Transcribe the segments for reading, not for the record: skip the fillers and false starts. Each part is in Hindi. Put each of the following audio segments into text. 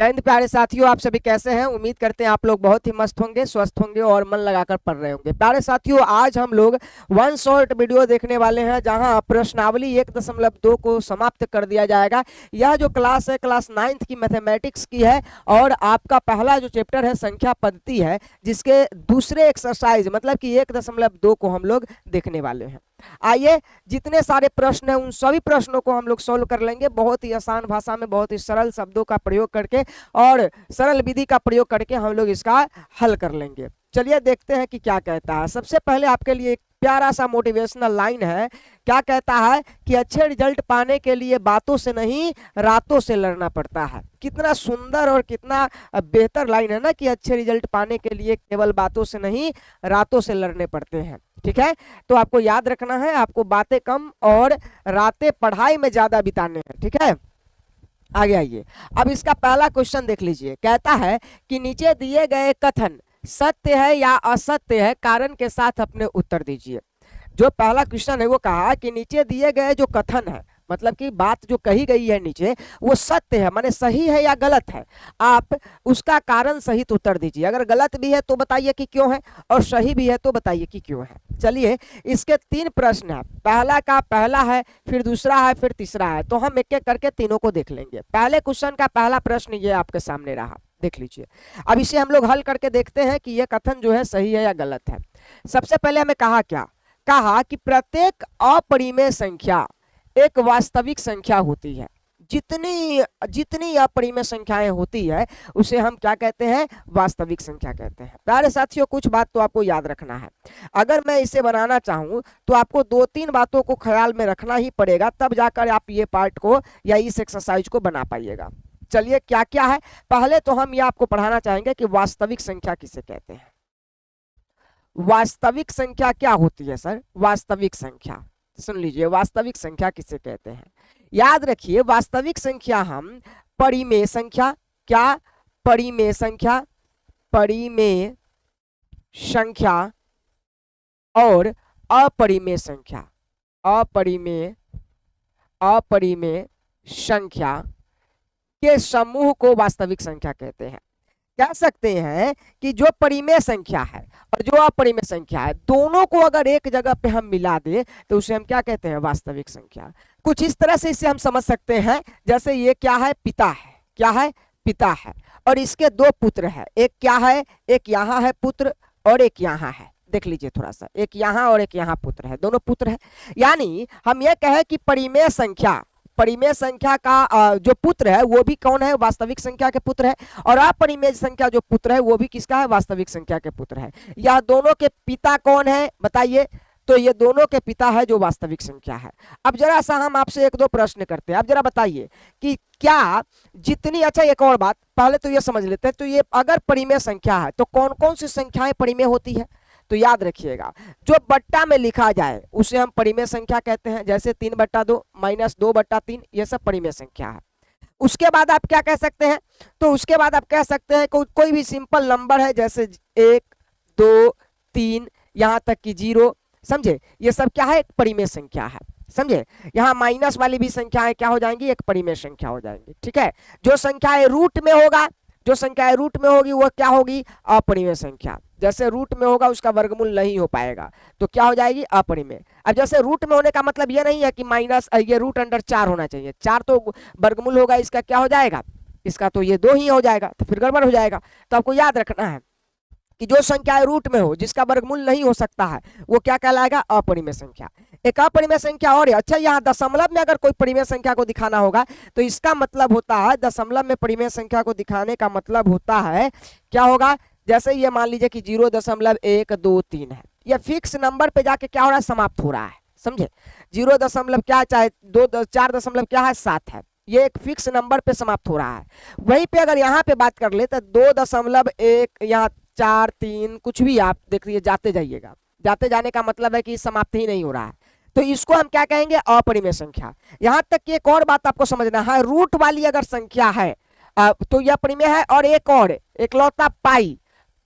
जय हिंद प्यारे साथियों, आप सभी कैसे हैं। उम्मीद करते हैं आप लोग बहुत ही मस्त होंगे, स्वस्थ होंगे और मन लगाकर पढ़ रहे होंगे। प्यारे साथियों, आज हम लोग वन शॉर्ट वीडियो देखने वाले हैं जहां प्रश्नावली 1.2 को समाप्त कर दिया जाएगा। यह जो क्लास है क्लास 9th की मैथमेटिक्स की है और आपका पहला जो चैप्टर है संख्या पद्धति है, जिसके दूसरे एक्सरसाइज मतलब कि 1.2 को हम लोग देखने वाले हैं। आइए, जितने सारे प्रश्न हैं उन सभी प्रश्नों को हम लोग सॉल्व कर लेंगे बहुत ही आसान भाषा में, बहुत ही सरल शब्दों का प्रयोग करके और सरल विधि का प्रयोग करके हम लोग इसका हल कर लेंगे। चलिए देखते हैं कि क्या कहता है। सबसे पहले आपके लिए एक प्यारा सा मोटिवेशनल लाइन है। क्या कहता है कि अच्छे रिजल्ट पाने के लिए बातों से नहीं रातों से लड़ना पड़ता है। कितना सुंदर और कितना बेहतर लाइन है ना, कि अच्छे रिजल्ट पाने के लिए केवल बातों से नहीं रातों से लड़ने पड़ते हैं। ठीक है, तो आपको याद रखना है, आपको बातें कम और रातें पढ़ाई में ज्यादा बिताने हैं। ठीक है, आगे आइए। अब इसका पहला क्वेश्चन देख लीजिए। कहता है कि नीचे दिए गए कथन सत्य है या असत्य है, कारण के साथ अपने उत्तर दीजिए। जो पहला क्वेश्चन है वो कहा कि नीचे दिए गए जो कथन है, मतलब कि बात जो कही गई है नीचे, वो सत्य है माने सही है या गलत है, आप उसका कारण सहित उत्तर दीजिए। अगर गलत भी है तो बताइए कि क्यों है, और सही भी है तो बताइए कि क्यों है। चलिए, इसके 3 प्रश्न है। पहला का पहला है, फिर दूसरा है, फिर तीसरा है, तो हम एक एक करके तीनों को देख लेंगे। पहले क्वेश्चन का पहला प्रश्न ये आपके सामने रहा, देख लीजिए। अब इसे हम लोग हल करके देखते हैं कि यह कथन जो है सही है या गलत है। सबसे पहले हमें कहा क्या, कहा कि प्रत्येक अपरिमेय संख्या एक वास्तविक संख्या होती है। जितनी जितनी अपरिमेय संख्याएं होती है उसे हम क्या कहते हैं, वास्तविक संख्या कहते हैं। प्यारे साथियों, कुछ बात तो आपको याद रखना है। अगर मैं इसे बनाना चाहूं तो आपको 2-3 बातों को ख्याल में रखना ही पड़ेगा, तब जाकर आप ये पार्ट को या इस एक्सरसाइज को बना पाइएगा। चलिए, क्या क्या है। पहले तो हम ये आपको पढ़ाना चाहेंगे कि वास्तविक संख्या किसे कहते हैं। वास्तविक संख्या क्या होती है सर? वास्तविक संख्या सुन लीजिए, वास्तविक संख्या किसे कहते हैं। याद रखिए, वास्तविक संख्या हम परिमेय संख्या, क्या परिमेय संख्या, परिमेय संख्या और अपरिमेय संख्या, अपरिमेय संख्या के समूह को वास्तविक संख्या कहते हैं। कह सकते हैं कि जो परिमेय संख्या है और जो अपरिमेय संख्या है, दोनों को अगर एक जगह पे हम मिला दे तो उसे हम क्या कहते हैं, वास्तविक संख्या। कुछ इस तरह से इसे हम समझ सकते हैं, जैसे ये क्या है, पिता है, क्या है, पिता है, और इसके 2 पुत्र है। एक क्या है, एक यहाँ है पुत्र और एक यहाँ है। देख लीजिए थोड़ा सा, एक यहाँ और एक यहाँ पुत्र है, दोनों पुत्र है। यानी हम ये कहें कि परिमेय संख्या का जो पुत्र है वो भी कौन है, वास्तविक संख्या के पुत्र है, और अपरिमेय संख्या जो पुत्र है वो भी किसका है, वास्तविक संख्या के पुत्र है। यह दोनों के पिता कौन है बताइए, तो ये दोनों के पिता है जो वास्तविक संख्या है। अब जरा सा हम आपसे 1-2 प्रश्न करते हैं। अब जरा बताइए कि क्या जितनी, अच्छा एक और बात पहले तो ये समझ लेते हैं, तो ये अगर परिमेय संख्या है तो कौन कौन सी संख्याएं परिमेय होती है, तो याद रखिएगा, जो बट्टा में लिखा जाए उसे हम परिमेय संख्या कहते हैं। जैसे 3/2 -2/3, ये सब परिमेय संख्या है। उसके बाद आप क्या कह सकते हैं, तो उसके बाद आप कह सकते हैं कोई भी सिंपल नंबर है, जैसे 1, 2, 3 यहाँ तक कि 0, समझे, ये सब क्या है, एक परिमेय संख्या है। समझे, यहाँ माइनस वाली भी संख्याएं क्या हो जाएंगी, एक परिमेय संख्या हो जाएंगी। ठीक है, जो संख्याएं रूट में होगा, जो संख्याएं रूट में होगी वो क्या होगी, अपरिमेय संख्या। जैसे रूट में होगा उसका वर्गमूल नहीं हो पाएगा तो क्या हो जाएगी, अपरिमेय। अब जैसे रूट में होने का मतलब ये नहीं है कि माइनस ये रूट अंडर 4 होना चाहिए, 4 तो वर्गमूल होगा, इसका क्या हो जाएगा, इसका तो ये 2 ही हो जाएगा, तो फिर गड़बड़ हो जाएगा। तो आपको याद रखना है कि जो संख्याएं रूट में हो, जिसका वर्गमूल नहीं हो सकता है, वो क्या कहलाएगा, अपरिमेय संख्या। एक अपरिमेय संख्या और है। अच्छा, यहाँ दशमलव में अगर कोई परिमेय संख्या को दिखाना होगा तो इसका मतलब होता है, दशमलव में परिमेय संख्या को दिखाने का मतलब होता है क्या होगा, जैसे ये मान लीजिए कि 0.123 है, ये फिक्स नंबर पे जाके क्या हो रहा है, समाप्त हो रहा है। समझे, 0 दशमलव क्या चाहे 4 दशमलव क्या है 7 है, ये एक फिक्स नंबर पे समाप्त हो रहा है। वहीं पे अगर यहाँ पे बात कर ले तो 2.1 यहाँ 4, 3 कुछ भी आप देख लीजिए, जाते जाइएगा, जाते जाने का मतलब है कि समाप्त ही नहीं हो रहा है, तो इसको हम क्या कहेंगे, अपरिमेय संख्या। यहाँ तक कि एक और बात आपको समझना है, रूट वाली अगर संख्या है तो यह परिमेय है। और एक और इकलौता पाई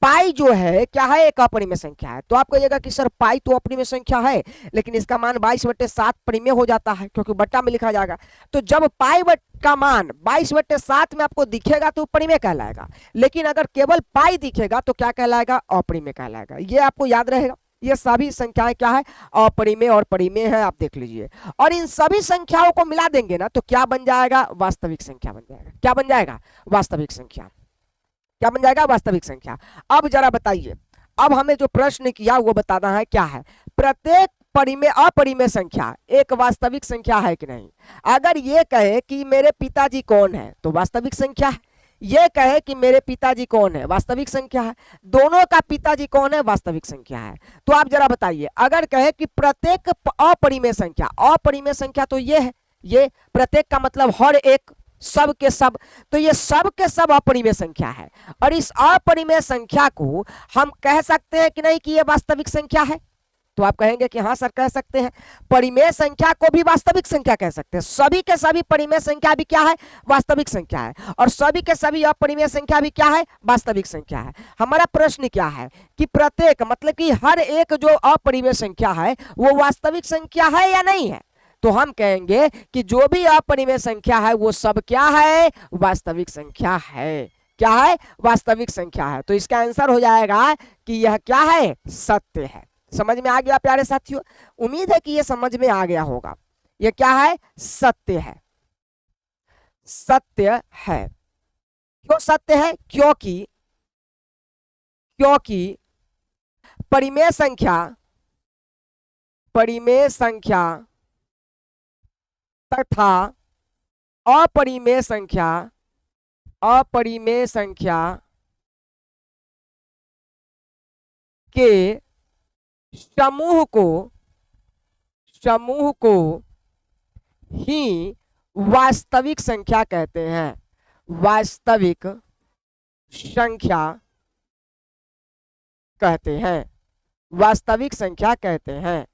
पाई जो है क्या है, एक अपरिमेय संख्या है। तो आप कहिएगा कि सर पाई तो अपरिमेय संख्या है, लेकिन इसका मान 22/7 परिमेय हो जाता है, क्योंकि बट्टा में लिखा जाएगा। तो जब पाई का मान 22/7 में आपको दिखेगा तो परिमेय कहलाएगा, लेकिन अगर केवल पाई दिखेगा तो क्या कहलाएगा, अपरिमेय कहलाएगा। ये आपको याद रहेगा। ये सभी संख्याएं क्या है, अपरिमेय और परिमेय है, आप देख लीजिए। और इन सभी संख्याओं को मिला देंगे ना तो क्या बन जाएगा, वास्तविक संख्या बन जाएगा। क्या बन जाएगा, वास्तविक संख्या। क्या बन जाएगा, वास्तविक संख्या। अब जरा बताइए, अब हमें जो प्रश्न किया वो बताना है क्या है, प्रत्येक परिमेय अपरिमेय संख्या एक वास्तविक संख्या है कि नहीं। अगर ये कहे कि मेरे पिताजी कौन है तो वास्तविक संख्या है, ये कहे कि मेरे पिताजी कौन है वास्तविक संख्या है, दोनों का पिताजी कौन है वास्तविक संख्या है। तो आप जरा बताइए, अगर कहे कि प्रत्येक अपरिमेय संख्या, अपरिमेय संख्या तो ये है, ये प्रत्येक का मतलब हर एक, सब के सब, तो ये सब के सब अपरिमेय संख्या है। और इस अपरिमेय संख्या को हम कह सकते हैं कि नहीं कि ये वास्तविक संख्या है। तो आप कहेंगे कि हाँ सर कह सकते हैं। परिमेय संख्या को भी वास्तविक संख्या कह सकते हैं, सभी के सभी परिमेय संख्या भी क्या है, वास्तविक संख्या है, और सभी के सभी अपरिमेय संख्या भी क्या है, वास्तविक संख्या है। हमारा प्रश्न क्या है कि प्रत्येक मतलब कि हर एक जो अपरिमेय संख्या है वो वास्तविक संख्या है या नहीं है। तो हम कहेंगे कि जो भी अपरिमेय संख्या है वो सब क्या है, वास्तविक संख्या है। क्या है, वास्तविक संख्या है। तो इसका आंसर हो जाएगा कि यह क्या है, सत्य है। समझ में आ गया प्यारे साथियों, उम्मीद है कि यह समझ में आ गया होगा। यह क्या है, सत्य है, सत्य है। क्यों सत्य है, क्योंकि परिमेय संख्या तथा अपरिमेय संख्या के समूह को ही वास्तविक संख्या कहते हैं। वास्तविक संख्या कहते हैं, वास्तविक संख्या कहते हैं।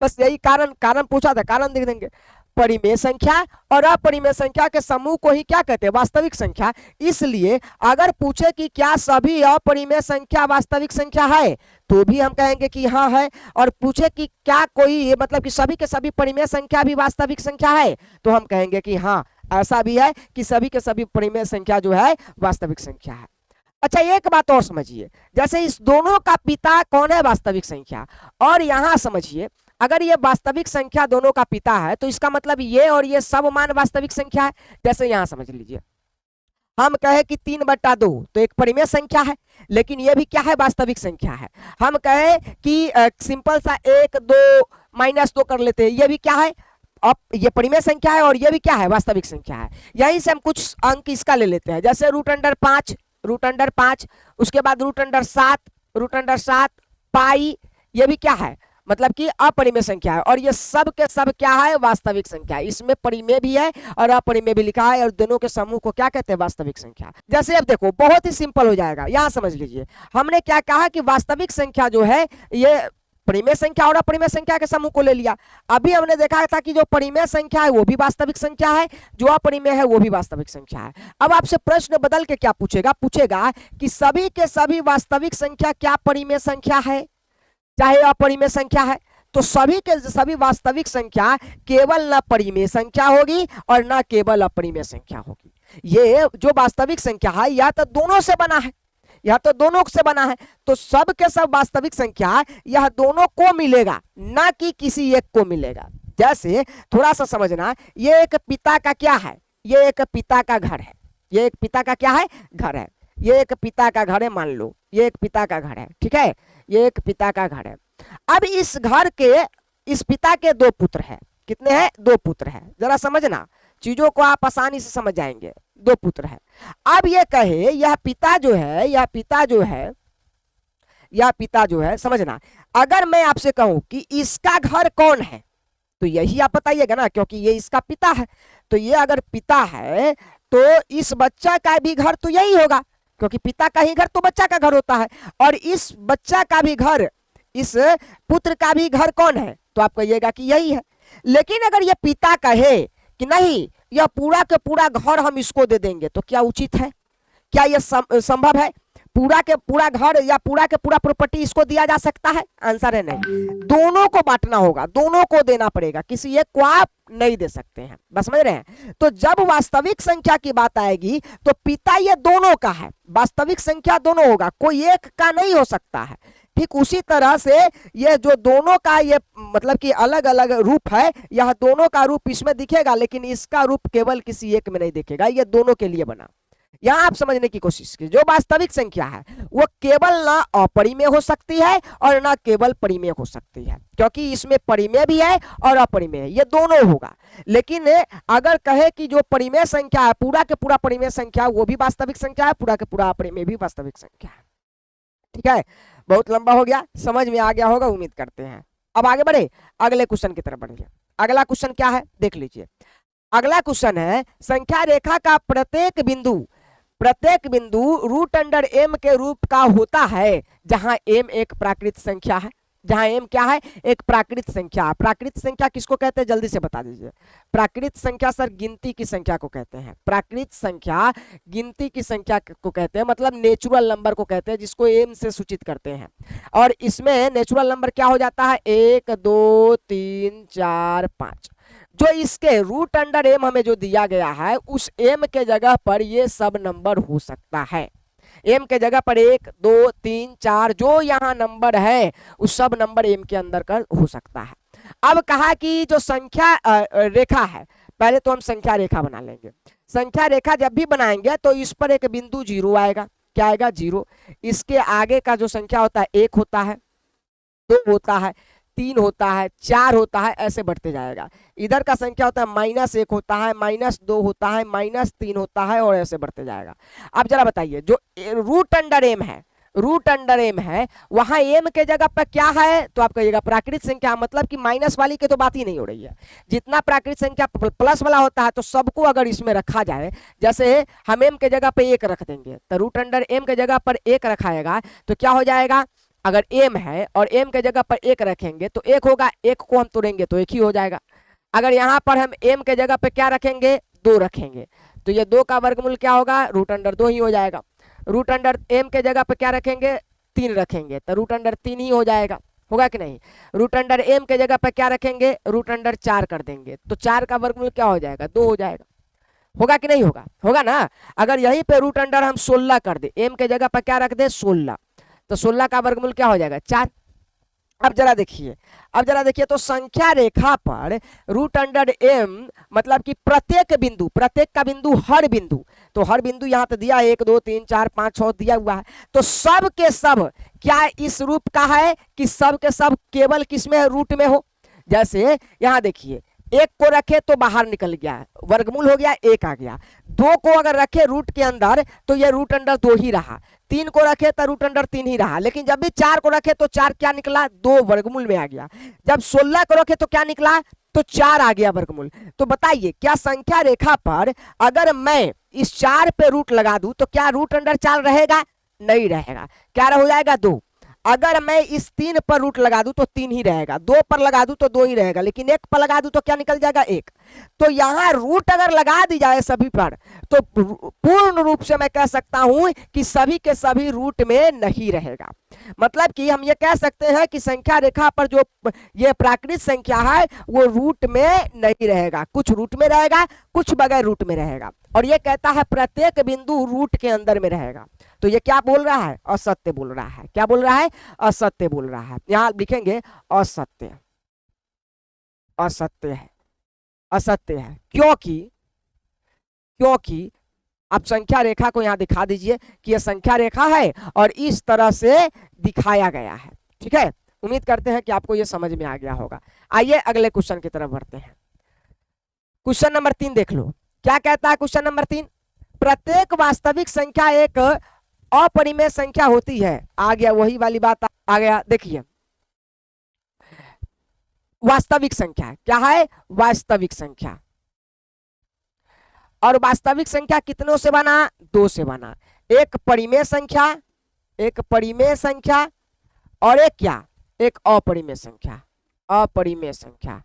बस यही कारण पूछा था, कारण देख देंगे। परिमेय संख्या और अपरिमेय संख्या के समूह को ही क्या कहते हैं, वास्तविक संख्या। इसलिए अगर पूछे कि क्या सभी अपरिमेय संख्या वास्तविक संख्या है तो भी हम कहेंगे कि हाँ है, और पूछे कि क्या कोई मतलब कि सभी के सभी परिमेय संख्या भी वास्तविक संख्या है तो हम कहेंगे कि हाँ ऐसा भी है कि सभी के सभी परिमेय संख्या जो है वास्तविक संख्या है। अच्छा एक बात और समझिए, जैसे इस दोनों का पिता कौन है, वास्तविक संख्या। और यहां समझिए, अगर ये वास्तविक संख्या दोनों का पिता है तो इसका मतलब ये और ये सब मान वास्तविक संख्या है। जैसे यहां समझ लीजिए, हम कहे कि 3/2 तो एक परिमेय संख्या है, लेकिन ये भी क्या है, वास्तविक संख्या है। हम कहे कि सिंपल सा 1 2 -2 कर लेते हैं, ये भी क्या है, अब ये परिमेय संख्या है और ये भी क्या है, वास्तविक संख्या है। यहीं से हम कुछ अंक इसका ले लेते हैं, जैसे √5, उसके बाद √7 पाई, ये भी क्या है, मतलब कि अपरिमेय संख्या है। और ये सब के सब क्या है, वास्तविक संख्या है। इसमें परिमेय भी है और अपरिमेय भी लिखा है, और दोनों के समूह को क्या कहते हैं, वास्तविक संख्या। जैसे अब देखो बहुत ही सिंपल हो जाएगा, यहां समझ लीजिए, हमने क्या कहा कि वास्तविक संख्या जो है ये परिमेय संख्या और अपरिमेय संख्या के समूह को ले लिया। अभी हमने देखा था कि जो परिमेय संख्या है वो भी वास्तविक संख्या है, जो अपरिमेय है वो भी वास्तविक संख्या है। अब आपसे प्रश्न बदल के क्या पूछेगा कि सभी के सभी वास्तविक संख्या क्या परिमेय संख्या है चाहे अपरिमेय संख्या है। तो सभी के सभी वास्तविक संख्या केवल न परिमेय संख्या होगी और न केवल अपरिमेय संख्या होगी। ये जो वास्तविक संख्या है या तो दोनों से बना है, यह तो दोनों से बना है, तो सब के सब वास्तविक संख्या यह दोनों को मिलेगा, ना कि किसी एक को मिलेगा। जैसे थोड़ा सा समझना, ये एक पिता का क्या है, ये एक पिता का घर है, ये एक पिता का क्या है, घर है, ये एक पिता का घर है, मान लो ये एक पिता का घर है, ठीक है, ये एक पिता का घर है। अब इस घर के, इस पिता के 2 पुत्र हैं, कितने हैं, 2 पुत्र हैं। जरा समझना, चीजों को आप आसानी से समझ जाएंगे। 2 पुत्र हैं। अब ये कहे यह पिता जो है, समझना, अगर मैं आपसे कहूं कि इसका घर कौन है तो यही आप बताइएगा ना, क्योंकि ये इसका पिता है। तो ये अगर पिता है तो इस बच्चा का भी घर तो यही होगा, क्योंकि पिता का ही घर तो बच्चा का घर होता है। और इस बच्चा का भी घर, इस पुत्र का भी घर कौन है, तो आप कहिएगा कि यही है। लेकिन अगर ये पिता कहे कि नहीं यह पूरा का पूरा घर हम इसको दे देंगे तो क्या उचित है, क्या यह संभव है। पूरा के पूरा घर या पूरा के पूरा प्रॉपर्टी इसको दिया जा सकता है? आंसर है नहीं। दोनों को बांटना होगा, दोनों को देना पड़ेगा, किसी एक को आप नहीं दे सकते हैं। बस समझ रहे हैं? तो जब वास्तविक संख्या की बात आएगी तो पिता ये दोनों का है, वास्तविक संख्या दोनों होगा, कोई एक का नहीं हो सकता है। ठीक उसी तरह से ये जो दोनों का ये मतलब कि अलग अलग रूप है, यह दोनों का रूप इसमें दिखेगा लेकिन इसका रूप केवल किसी एक में नहीं दिखेगा, ये दोनों के लिए बना। यहां आप समझने की कोशिश कीजिए, जो वास्तविक संख्या है वो केवल ना अपरिमेय हो सकती है और ना केवल परिमेय हो सकती है, क्योंकि इसमें परिमेय भी है और अपरिमेय, ये दोनों होगा। लेकिन अगर कहे कि जो परिमेय संख्या है, पूरा के पूरा परिमेय संख्या, वो भी वास्तविक संख्या है, पूरा के पूरा अपरिमेय भी वास्तविक संख्या है। ठीक है, बहुत लंबा हो गया, समझ में आ गया होगा उम्मीद करते हैं। अब आगे बढ़े, अगले क्वेश्चन की तरफ बढ़िए। अगला क्वेश्चन क्या है देख लीजिए। अगला क्वेश्चन है संख्या रेखा का प्रत्येक बिंदु रूट अंडर एम के रूप का होता है, जहां एम एक प्राकृत संख्या है। जहां एम क्या है? एक प्राकृत संख्या। प्राकृत संख्या किसको कहते हैं जल्दी से बता दीजिए। प्राकृत संख्या सर गिनती की संख्या को कहते हैं। प्राकृत संख्या गिनती की संख्या को कहते हैं, मतलब नेचुरल नंबर को कहते हैं, जिसको एम से सूचित करते हैं। और इसमें नेचुरल नंबर क्या हो जाता है? 1 2 3 4 5। जो इसके रूट अंडर एम हमें जो दिया गया है, उस एम के जगह पर ये सब नंबर हो सकता है। एम के जगह पर 1 2 3 4 जो यहाँ नंबर है, उस सब नंबर एम के अंदर कर हो सकता है। अब कहा कि जो संख्या रेखा है, पहले तो हम संख्या रेखा बना लेंगे। संख्या रेखा जब भी बनाएंगे तो इस पर एक बिंदु 0 आएगा। क्या आएगा? 0। इसके आगे का जो संख्या होता है 1 होता है, 2 होता है, 3 होता है, 4 होता है, ऐसे बढ़ते जाएगा। इधर का संख्या होता है -1 होता है, -2 होता है, -3 होता है, और ऐसे बढ़ते जाएगा। अब जरा बताइए, जो रूट अंडर एम है, वहां एम के जगह पर क्या है? तो आप कहिएगा प्राकृत संख्या, मतलब कि माइनस वाली की तो बात ही नहीं हो रही है। जितना प्राकृत संख्या प्लस वाला होता है, तो सबको अगर इसमें रखा जाए, जैसे हम एम के जगह पे 1 रख देंगे, तो रूट अंडर एम के जगह पर 1 रखाएगा तो क्या हो जाएगा? अगर m है और m के जगह पर 1 रखेंगे तो 1 होगा, 1 को हम तोड़ेंगे तो 1 ही हो जाएगा। अगर यहाँ पर हम m के जगह पर क्या रखेंगे? 2 रखेंगे, तो ये 2 का वर्गमूल क्या होगा? रूट अंडर 2 ही हो जाएगा। रूट अंडर m के जगह पर क्या रखेंगे? 3 रखेंगे, तो रूट अंडर 3 ही हो जाएगा। होगा कि नहीं? रूट अंडर m के जगह पर क्या रखेंगे? रूट अंडर 4 कर देंगे, तो 4 का वर्गमूल क्या हो जाएगा? 2 हो जाएगा। होगा कि नहीं होगा? होगा ना। अगर यहीं पे रूट अंडर हम 16 कर दे, m के जगह पर क्या रख दे? 16, तो 16 का वर्गमूल क्या हो जाएगा? 4। अब जरा देखिए, तो संख्या रेखा पर रूट अंडर एम मतलब कि प्रत्येक का बिंदु, हर बिंदु, तो हर बिंदु यहाँ तो दिया 1 2 3 4 5 6 दिया हुआ है, तो सब के सब क्या इस रूप का है कि सब के सब केवल किस में है? रूट में हो। जैसे यहाँ देखिए, 1 को रखे तो बाहर निकल गया, वर्गमूल हो गया, 1 आ गया। 2 को अगर रखे रूट के अंदर तो ये रूट अंडर 2 ही रहा। 3 को रखे तो रूट अंडर 3 ही रहा। लेकिन जब भी 4 को रखे तो 4 क्या निकला? 2 वर्गमूल में आ गया। जब 16 को रखे तो क्या निकला? तो 4 आ गया वर्गमूल। तो बताइए, क्या संख्या रेखा पर अगर मैं इस 4 पे रूट लगा दूं तो क्या रूट अंडर 4 रहेगा? नहीं रहेगा। क्या हो जाएगा? 2। अगर मैं इस 3 पर रूट लगा दूं तो 3 ही रहेगा, 2 पर लगा दूं तो 2 ही रहेगा, लेकिन 1 पर लगा दूं तो क्या निकल जाएगा? 1। तो यहां रूट अगर लगा दी जाए सभी पर, तो पूर्ण रूप से मैं कह सकता हूं कि सभी के सभी रूट में नहीं रहेगा। मतलब कि हम ये कह सकते हैं कि संख्या रेखा पर जो ये प्राकृत संख्या है वो रूट में नहीं रहेगा, कुछ रूट में रहेगा, कुछ बगैर रूट में रहेगा। और ये कहता है प्रत्येक बिंदु रूट के अंदर में रहेगा। तो ये क्या बोल रहा है? असत्य बोल रहा है। क्या बोल रहा है? असत्य बोल रहा है। यहां लिखेंगे असत्य, असत्य है, असत्य है। क्योंकि आप संख्या रेखा को यहां दिखा दीजिए कि यह संख्या रेखा है और इस तरह से दिखाया गया है। ठीक है, उम्मीद करते हैं कि आपको यह समझ में आ गया होगा। आइए अगले क्वेश्चन की तरफ बढ़ते हैं। क्वेश्चन नंबर 3 देख लो, क्या कहता है क्वेश्चन नंबर 3? प्रत्येक वास्तविक संख्या एक अपरिमेय संख्या होती है। आ गया, वही वाली बात आ गया। देखिए, वास्तविक संख्या क्या है? वास्तविक संख्या। और वास्तविक संख्या कितनों से बना? 2 से बना। एक परिमेय संख्या, एक परिमेय संख्या, और एक क्या? एक अपरिमेय संख्या। अपरिमेय संख्या,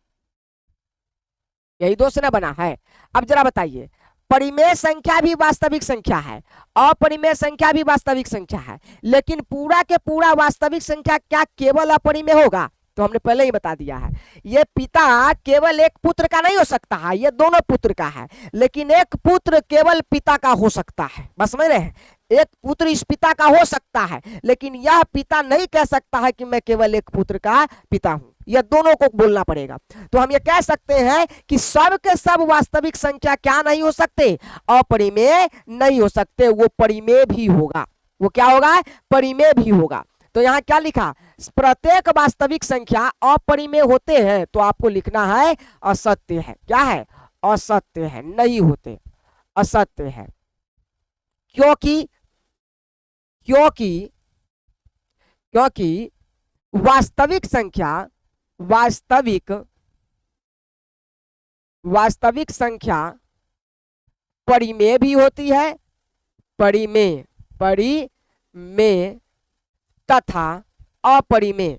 यही 2 से ना बना है। अब जरा बताइए, परिमेय संख्या भी वास्तविक संख्या है, अपरिमेय संख्या भी वास्तविक संख्या है, लेकिन पूरा के पूरा वास्तविक संख्या क्या केवल अपरिमेय होगा? तो हमने पहले ही बता दिया है, ये पिता केवल एक पुत्र का नहीं हो सकता है, ये दोनों पुत्र का है, लेकिन एक पुत्र केवल पिता का हो सकता है। बस समझ रहे हैं, एक पुत्र इस पिता का हो सकता है, लेकिन यह पिता नहीं कह सकता है कि मैं केवल एक पुत्र का पिता हूं, यह दोनों को बोलना पड़ेगा। तो हम ये कह सकते हैं कि सब के सब वास्तविक संख्या क्या नहीं हो सकते? अपरिमेय नहीं हो सकते, वो परिमेय भी होगा। वो क्या होगा? परिमेय भी होगा। तो यहाँ क्या लिखा? प्रत्येक वास्तविक संख्या अपरिमेय होते हैं, तो आपको लिखना है असत्य है। क्या है? असत्य है, नहीं होते, असत्य है। क्योंकि क्योंकि क्योंकि वास्तविक संख्या वास्तविक संख्या परिमेय भी होती है, परिमेय तथा अपरिमेय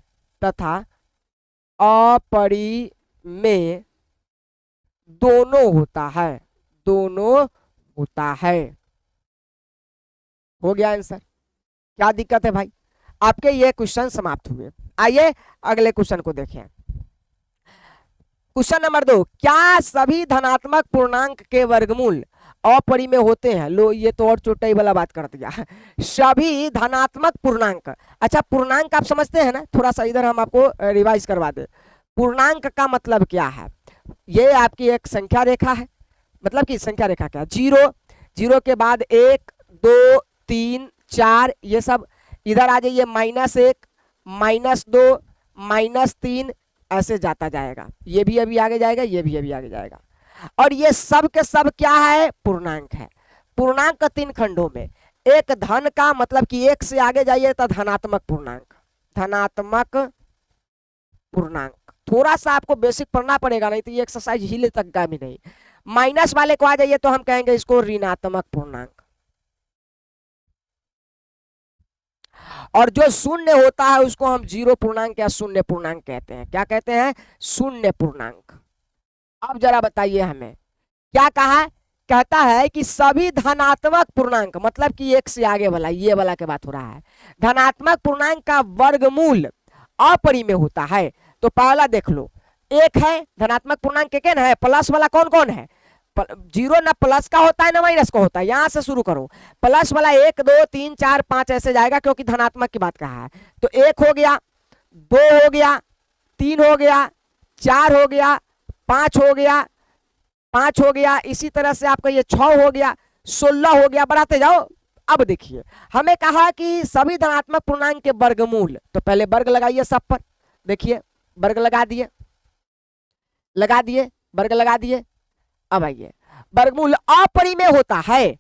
दोनों होता है, दोनों होता है। हो गया आंसर? क्या दिक्कत है भाई? आपके ये क्वेश्चन समाप्त हुए। आइए अगले क्वेश्चन को देखें। क्वेश्चन नंबर 2, क्या सभी धनात्मक पूर्णांक के वर्गमूल अपरिमेय होते हैं? लो, ये तो और चोटाई वाला बात कर दिया। सभी धनात्मक पूर्णांक, अच्छा पूर्णांक आप समझते हैं ना? थोड़ा सा इधर हम आपको रिवाइज करवा दे। पूर्णांक का मतलब क्या है? ये आपकी एक संख्या रेखा है, मतलब कि संख्या रेखा क्या? जीरो के बाद 1 2 3 4, ये सब इधर आ जाइए, -1 -2 -3, ऐसे जाता जाएगा। ये भी अभी आगे जाएगा, ये भी अभी आगे जाएगा, और ये सब के सब क्या है? पूर्णांक है। पूर्णांक का 3 खंडों में, एक धन का, मतलब कि 1 से आगे जाइए तो धनात्मक पूर्णांक, धनात्मक पूर्णांक। थोड़ा सा आपको बेसिक पढ़ना पड़ेगा, नहीं तो ये एक्सरसाइज हिले तक का भी नहीं। माइनस वाले को आ जाइए तो हम कहेंगे इसको ऋणात्मक पूर्णांक, और जो शून्य होता है उसको हम जीरो पूर्णांक या शून्य पूर्णांक कहते हैं। क्या कहते हैं? शून्य पूर्णांक। अब जरा बताइए हमें क्या कहा? कहता है कि सभी धनात्मक पूर्णांक, मतलब कि 1 से आगे वाला, ये वाला के बात हो रहा है, धनात्मक पूर्णांक का वर्गमूल अपरिमेय होता है। तो पहला देख लो, 1 है धनात्मक पूर्णांक, के है प्लस वाला कौन कौन है? जीरो ना प्लस का होता है ना माइनस का होता है। यहां से शुरू करो, प्लस वाला 1 2 3 4 5 ऐसे जाएगा, क्योंकि धनात्मक की बात कहा है। तो 1 हो गया, 2 हो गया, 3 हो गया, 4 हो गया, 5 हो गया, 5 हो गया, इसी तरह से आपका ये 6 हो गया, 16 हो गया, बढ़ाते जाओ। अब देखिए हमें कहा कि सभी धनात्मक पूर्णांक के वर्गमूल, तो पहले वर्ग लगाइए सब पर। देखिए वर्ग लगा दिए, वर्ग लगा दिए। अब आइए, वर्गमूल अपरिमेय होता है,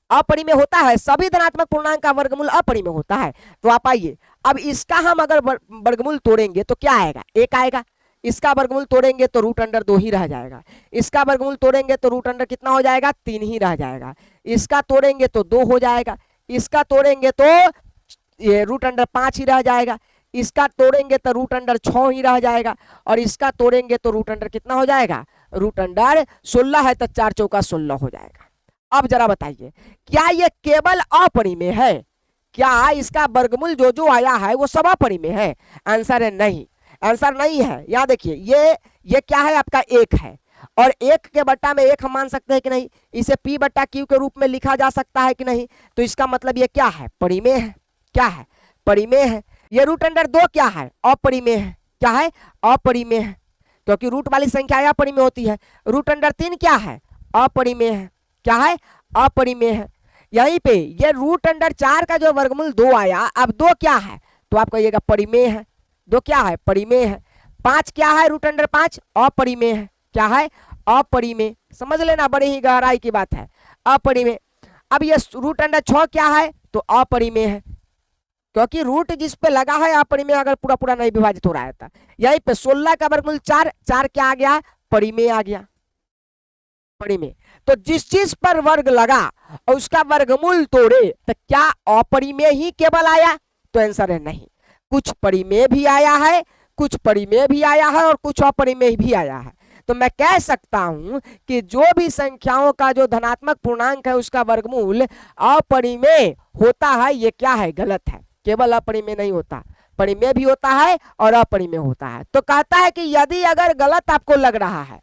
अपरिमेय होता है, सभी धनात्मक पूर्णांक का वर्गमूल अपरिमेय होता है। तो आप आइए, अब इसका हम अगर वर्गमूल तोड़ेंगे तो क्या आएगा? 1 आएगा। इसका वर्गमूल तोड़ेंगे तो √2 ही रह जाएगा। इसका वर्गमूल तोड़ेंगे तो √2 कितना हो जाएगा? 3 ही रह जाएगा। इसका तोड़ेंगे तो 2 हो जाएगा। इसका तोड़ेंगे तो ये √5 ही रह जाएगा। इसका तोड़ेंगे तो √6 ही रह जाएगा, और इसका तोड़ेंगे तो √2 कितना हो जाएगा? √16 है, तो 4 चौका 16 हो जाएगा। अब जरा बताइए, क्या ये केवल अपरिमेय है? क्या इसका वर्गमूल जो जो आया है वो सब अपरिमेय है? आंसर है नहीं, आंसर नहीं है। यहाँ देखिए, ये क्या है? आपका 1 है, और 1 के बट्टा में 1 हम मान सकते हैं कि नहीं? इसे P/Q के रूप में लिखा जा सकता है कि नहीं? तो इसका मतलब ये क्या है? परिमेय है। क्या है? परिमेय है। ये √2 क्या है? अपरिमेय है। क्या है? अपरिमेय है, क्योंकि रूट वाली संख्या अपरिमेय होती है। √3 क्या है? अपरिमेय है। क्या है? अपरिमेय है। यहीं पे ये √4 का जो वर्गमूल 2 आया, अब 2 क्या है? तो आप कहिएगा परिमेय है। 2 क्या है? परिमेय है। 5 क्या है? √5 अपरिमेय है। क्या है? अपरिमेय। समझ लेना, बड़ी ही गहराई की बात है, अपरिमेय। अब ये √6 क्या है? तो अपरिमेय है, क्योंकि रूट जिस पे लगा है अपरिमेय, अगर पूरा पूरा नहीं विभाजित हो रहा है। यहीं पे 16 का वर्गमूल 4 क्या आ गया? परिमेय आ गया, परिमेय। तो जिस चीज पर वर्ग लगा और उसका वर्गमूल तोड़े, तो क्या अपरिमेय ही केवल आया? तो आंसर है नहीं, कुछ परिमेय भी आया है, कुछ परिमेय भी आया है, और कुछ अपरिमेय भी आया है। तो तो मैं कह सकता हूं कि जो भी संख्याओं का जो धनात्मक पूर्णांक है उसका वर्गमूल अपरिमेय होता है, ये क्या है, गलत है। केवल अपरिमेय नहीं होता, परिमेय भी होता है और अपरिमेय होता है। तो कहता है कि यदि अगर गलत आपको लग रहा है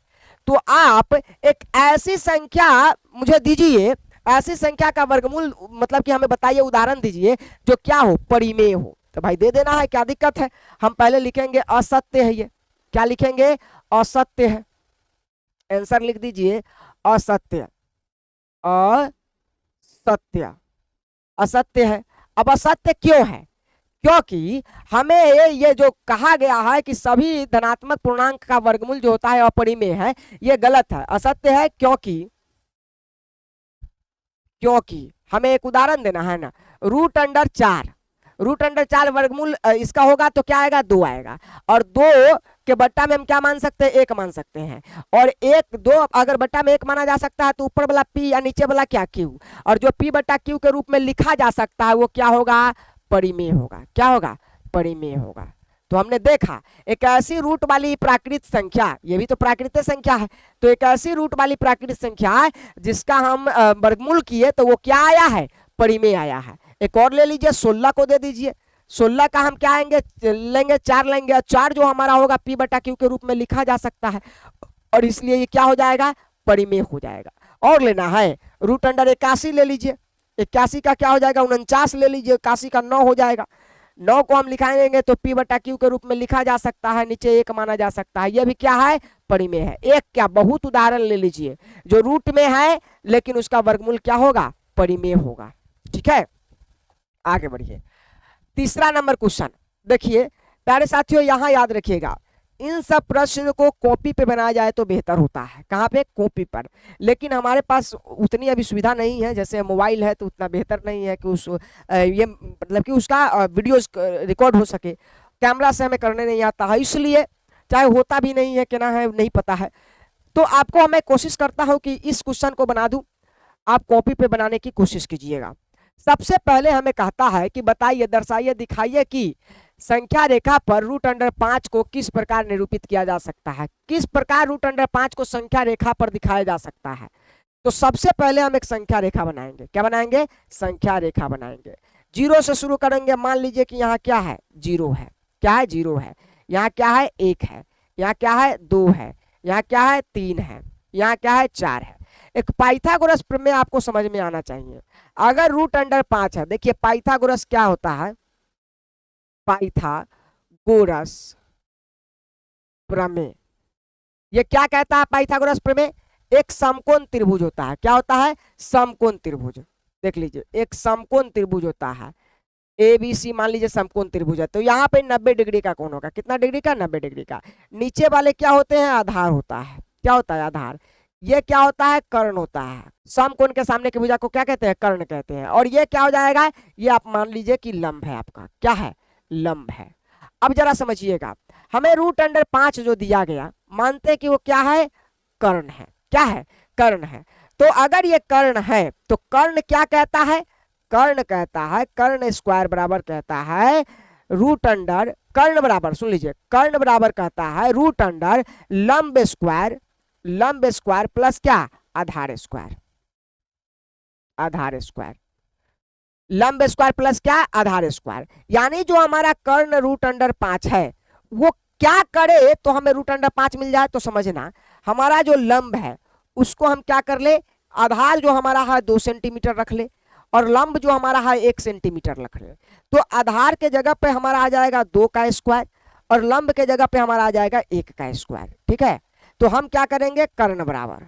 तो आप एक ऐसी संख्या मुझे दीजिए, ऐसी संख्या का वर्गमूल मतलब कि हमें बताइए, उदाहरण दीजिए जो क्या हो, परिमेय हो। तो भाई दे देना है, क्या दिक्कत है। हम पहले लिखेंगे असत्य है, ये क्या लिखेंगे, असत्य है। आंसर लिख दीजिए असत्य, असत्य, असत्य है। अब असत्य क्यों है, क्योंकि हमें ये जो कहा गया है कि सभी धनात्मक पूर्णांक का वर्गमूल जो होता है अपरिमेय है, ये गलत है, असत्य है। क्योंकि हमें एक उदाहरण देना है ना, √4, √4 वर्गमूल इसका होगा तो क्या आएगा, 2 आएगा। और 2 के बट्टा में हम क्या मान सकते हैं, 1 मान सकते हैं। और 1 2 अगर बट्टा में 1 माना जा सकता है तो ऊपर वाला p या नीचे वाला क्या, q, और जो p बट्टा q के रूप में लिखा जा सकता है वो क्या होगा, परिमेय होगा। क्या होगा, परिमेय होगा। तो हमने देखा एक ऐसी रूट वाली प्राकृत संख्या, ये भी तो प्राकृतिक संख्या है, तो एक ऐसी रूट वाली प्राकृतिक संख्या है जिसका हम वर्गमूल किए तो वो क्या आया है, परिमेय आया है। एक और ले लीजिए, 16 को दे दीजिए। 16 का हम क्या आएंगे, लेंगे 4 लेंगे, और 4 जो हमारा होगा p बटा q के रूप में लिखा जा सकता है, और इसलिए ये क्या हो जाएगा, परिमेय हो जाएगा। और लेना है √81 ले लीजिए, 81 का क्या हो जाएगा, 49 ले लीजिए, 81 का 9 हो जाएगा। 9 को हम लिखाएंगे तो p बटा q के रूप में लिखा जा सकता है, नीचे 1 माना जा सकता है, यह भी क्या है, परिमेय है। एक क्या, बहुत उदाहरण ले लीजिए जो रूट में है लेकिन उसका वर्गमूल क्या होगा, परिमेय होगा। ठीक है, आगे बढ़िए। तीसरा नंबर क्वेश्चन देखिए प्यारे साथियों, यहां याद रखिएगा, इन सब प्रश्न को कॉपी पे बनाया जाए तो बेहतर होता है। कहाँ पे, कॉपी पर। लेकिन हमारे पास उतनी अभी सुविधा नहीं है, जैसे मोबाइल है तो उतना बेहतर नहीं है कि उस ये मतलब कि उसका वीडियोस रिकॉर्ड हो सके। कैमरा से हमें करने नहीं आता है, इसलिए चाहे होता भी नहीं है कि ना है, नहीं पता है। तो आपको मैं कोशिश करता हूँ कि इस क्वेश्चन को बना दूं, आप कॉपी पे बनाने की कोशिश कीजिएगा। सबसे पहले हमें कहता है कि बताइए, दर्शाइए, दिखाइए कि संख्या रेखा पर √5 को किस प्रकार निरूपित किया जा सकता है। किस प्रकार √5 को संख्या रेखा पर दिखाया जा सकता है। तो सबसे पहले हम एक संख्या रेखा बनाएंगे। क्या बनाएंगे, संख्या रेखा बनाएंगे। 0 से शुरू करेंगे। मान लीजिए कि यहाँ क्या है, 0 है। क्या है, 0 है। यहाँ क्या है, 1 है। यहाँ क्या है, 2 है। यहाँ क्या है, 3 है। यहाँ क्या है, 4 है। एक पाइथागोरस प्रमेय आपको समझ में आना चाहिए। अगर √5 है, देखिए पाइथागोरस क्या होता है, पाइथागोरस प्रमेय, ये क्या कहता है, पाइथागोरस प्रमेय एक समकोण त्रिभुज होता है। क्या होता है, समकोण त्रिभुज। देख लीजिए, एक समकोण त्रिभुज होता है, ABC मान लीजिए समकोण त्रिभुज है, तो यहाँ पे 90 डिग्री का कोण होगा। कितना डिग्री का, 90 डिग्री का। नीचे वाले क्या होते हैं, आधार होता है। क्या होता है, आधार। ये क्या होता है, कर्ण होता है। समकोण के सामने की भुजा को क्या कहते हैं, कर्ण कहते हैं। और ये क्या हो जाएगा, ये आप मान लीजिए कि लंब है आपका। क्या है, लंब है। अब जरा समझिएगा, हमें √5 जो दिया गया, मानते हैं कि वो क्या है, कर्ण है। क्या है, कर्ण है। तो अगर ये कर्ण है तो कर्ण क्या कहता है, कर्ण कहता है, कर्ण स्क्वायर बराबर कहता है √, कर्ण बराबर, सुन लीजिए, कर्ण बराबर कहता है √, लंब स्क्वायर, लंब स्क्वायर प्लस क्या, आधार स्क्वायर। आधार स्क्वायर, लंब स्क्वायर प्लस क्या, आधार स्क्वायर। यानी जो हमारा कर्ण √5 है वो क्या करे तो हमें √5 मिल जाए। तो समझना, हमारा जो लंब है उसको हम क्या कर ले, आधार जो हमारा है 2 सेंटीमीटर रख ले, और लंब जो हमारा है 1 सेंटीमीटर रख ले। तो आधार के जगह पे हमारा आ जाएगा 2 का स्क्वायर, और लंब के जगह पे हमारा आ जाएगा 1 का स्क्वायर। ठीक है, तो हम क्या करेंगे, कर्ण बराबर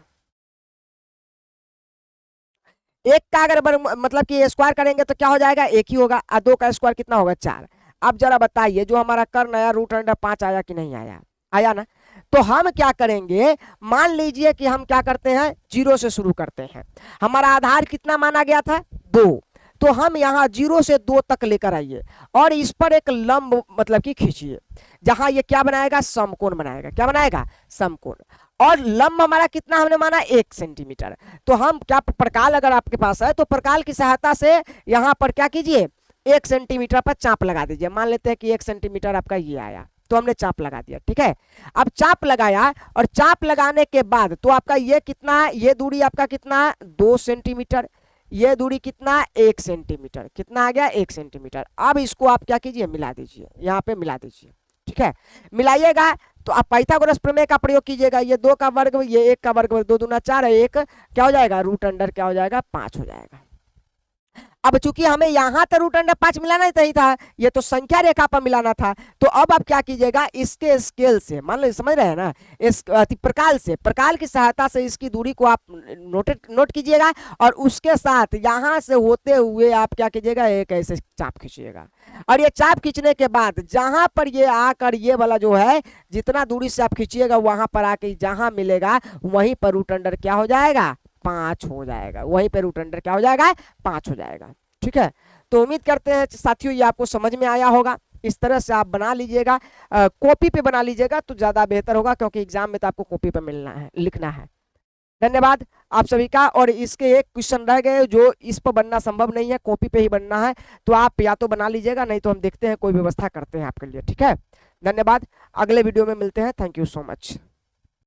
1 का अगर मतलब कि स्क्वायर करेंगे तो क्या हो जाएगा, 1 ही होगा। और 2 का स्क्वायर कितना होगा, 4। अब जरा बताइए, जो हमारा कर्ण आया √5 आया कि नहीं आया, आया ना। तो हम क्या करेंगे, मान लीजिए कि हम क्या करते हैं, 0 से शुरू करते हैं। हमारा आधार कितना माना गया था, 2। तो हम यहाँ 0 से 2 तक लेकर आइए और इस पर एक लंब मतलब कि खींचिए, जहां ये क्या बनाएगा, समकोण बनाएगा। क्या बनाएगा, समकोण। और लंब हमारा कितना हमने माना, 1 सेंटीमीटर। तो हम क्या, प्रकाल अगर आपके पास है तो प्रकाल की सहायता से यहाँ पर क्या कीजिए, 1 सेंटीमीटर पर चाप लगा दीजिए। मान लेते हैं कि 1 सेंटीमीटर आपका ये आया। तो हमने चाप लगा दिया, ठीक है। अब चाप लगाया और चाप लगाने के बाद तो आपका ये कितना, ये दूरी आपका कितना 2 सेंटीमीटर, ये दूरी कितना 1 सेंटीमीटर, कितना आ गया 1 सेंटीमीटर। अब इसको आप क्या कीजिए, मिला दीजिए, यहाँ पे मिला दीजिए, ठीक है। मिलाइएगा तो आप पाइथागोरस प्रमेय का प्रयोग कीजिएगा, ये 2 का वर्ग ये 1 का वर्ग, 2 दूना 4 है, 1 क्या हो जाएगा रूट अंडर क्या हो जाएगा 5 हो जाएगा। अब चूंकि हमें यहाँ तो रूट अंडर 5 मिलाना ही था, ये तो संख्या रेखा पर मिलाना था, तो अब आप क्या कीजिएगा, इसके स्केल से मान लो, समझ रहे हैं ना, इस प्रकाल से, प्रकाल की सहायता से इसकी दूरी को आप नोट कीजिएगा और उसके साथ यहाँ से होते हुए आप क्या कीजिएगा, एक ऐसे चाप खींचिएगा। और ये चाप खींचने के बाद जहां पर ये आकर ये वाला जो है जितना दूरी से आप खींचिएगा वहां पर आके जहां मिलेगा वहीं पर रूट अंडर क्या हो जाएगा 5 हो जाएगा, वहीं पे रूट अंडर क्या हो जाएगा 5 हो जाएगा, ठीक है। तो उम्मीद करते हैं साथियों ये आपको समझ में आया होगा। इस तरह से आप बना लीजिएगा, कॉपी पे बना लीजिएगा तो ज्यादा बेहतर होगा, क्योंकि एग्जाम में तो आपको कॉपी पे मिलना है, लिखना है। धन्यवाद आप सभी का। और इसके एक क्वेश्चन रह गए जो इस पर बनना संभव नहीं है, कॉपी पे ही बनना है, तो आप या तो बना लीजिएगा, नहीं तो हम देखते हैं कोई व्यवस्था करते हैं आपके लिए, ठीक है। धन्यवाद, अगले वीडियो में मिलते हैं। Thank you so much.